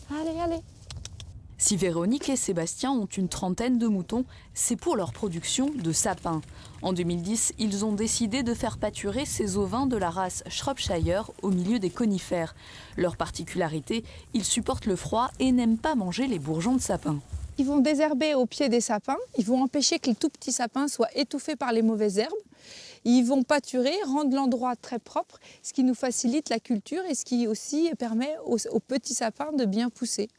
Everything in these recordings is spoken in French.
Allez, allez. Si Véronique et Sébastien ont une trentaine de moutons, c'est pour leur production de sapins. En 2010, ils ont décidé de faire pâturer ces ovins de la race Shropshire au milieu des conifères. Leur particularité, ils supportent le froid et n'aiment pas manger les bourgeons de sapin. Ils vont désherber au pied des sapins. Ils vont empêcher que les tout petits sapins soient étouffés par les mauvaises herbes. Ils vont pâturer, rendre l'endroit très propre, ce qui nous facilite la culture et ce qui aussi permet aux petits sapins de bien pousser.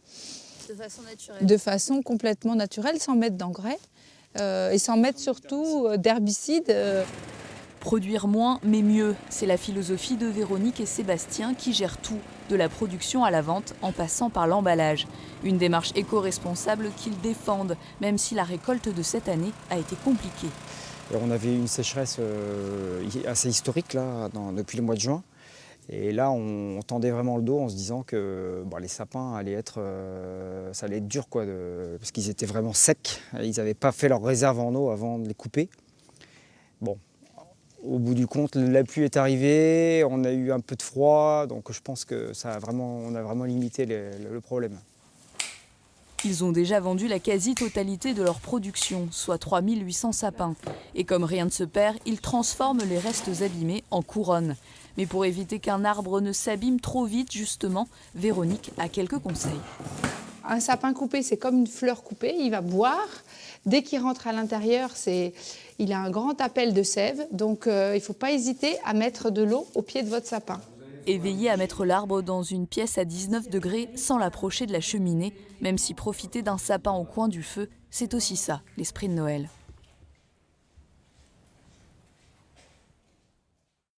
De façon naturelle. De façon complètement naturelle, sans mettre d'engrais et sans mettre surtout d'herbicides. Produire moins mais mieux, c'est la philosophie de Véronique et Sébastien qui gèrent tout, de la production à la vente en passant par l'emballage. Une démarche éco-responsable qu'ils défendent, même si la récolte de cette année a été compliquée. On avait une sécheresse assez historique là, depuis le mois de juin. Et là, on tendait vraiment le dos en se disant que les sapins ça allait être dur, parce qu'ils étaient vraiment secs. Ils n'avaient pas fait leur réserve en eau avant de les couper. Bon, au bout du compte, la pluie est arrivée, on a eu un peu de froid, donc je pense que on a vraiment limité le problème. Ils ont déjà vendu la quasi-totalité de leur production, soit 3800 sapins. Et comme rien ne se perd, ils transforment les restes abîmés en couronnes. Mais pour éviter qu'un arbre ne s'abîme trop vite, justement, Véronique a quelques conseils. Un sapin coupé, c'est comme une fleur coupée, il va boire. Dès qu'il rentre à l'intérieur, il a un grand appel de sève, donc il ne faut pas hésiter à mettre de l'eau au pied de votre sapin. Et veillez à mettre l'arbre dans une pièce à 19 degrés sans l'approcher de la cheminée, même si profiter d'un sapin au coin du feu, c'est aussi ça, l'esprit de Noël.